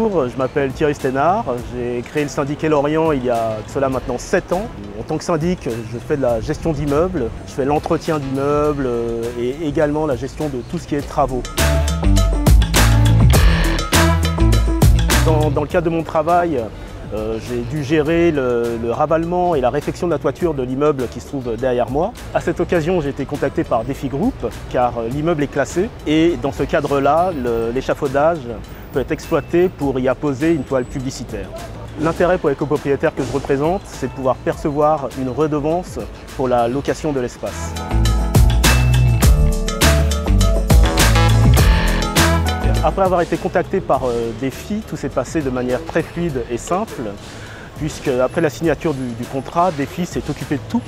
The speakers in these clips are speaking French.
Bonjour, je m'appelle Thierry Sténard, j'ai créé le syndicat Lorient il y a cela maintenant 7 ans. En tant que syndic, je fais de la gestion d'immeubles, je fais l'entretien d'immeubles et également la gestion de tout ce qui est travaux. Dans le cadre de mon travail, j'ai dû gérer le ravalement et la réfection de la toiture de l'immeuble qui se trouve derrière moi. À cette occasion, j'ai été contacté par Défi Group car l'immeuble est classé et dans ce cadre-là, l'échafaudage peut être exploité pour y apposer une toile publicitaire. L'intérêt pour les copropriétaires que je représente, c'est de pouvoir percevoir une redevance pour la location de l'espace. Après avoir été contacté par Défi, tout s'est passé de manière très fluide et simple, puisque après la signature du contrat, Défi s'est occupé de tout.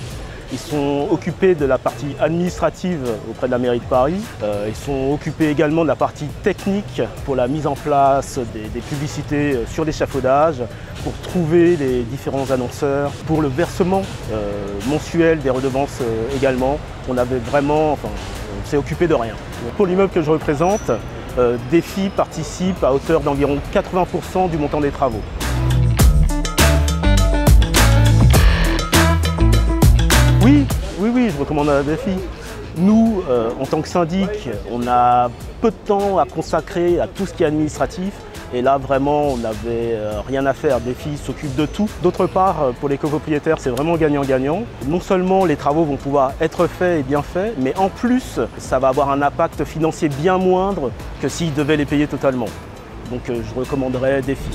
Ils sont occupés de la partie administrative auprès de la mairie de Paris. Ils sont occupés également de la partie technique pour la mise en place des publicités sur l'échafaudage, pour trouver les différents annonceurs, pour le versement mensuel des redevances également. On s'est occupé de rien. Pour l'immeuble que je représente, Défi participe à hauteur d'environ 80% du montant des travaux. Oui, je recommande à Défi. Nous, en tant que syndic, on a peu de temps à consacrer à tout ce qui est administratif. Et là, vraiment, on n'avait rien à faire. Défi s'occupe de tout. D'autre part, pour les copropriétaires, c'est vraiment gagnant-gagnant. Non seulement les travaux vont pouvoir être faits et bien faits, mais en plus, ça va avoir un impact financier bien moindre que s'ils devaient les payer totalement. Donc, je recommanderais Défi.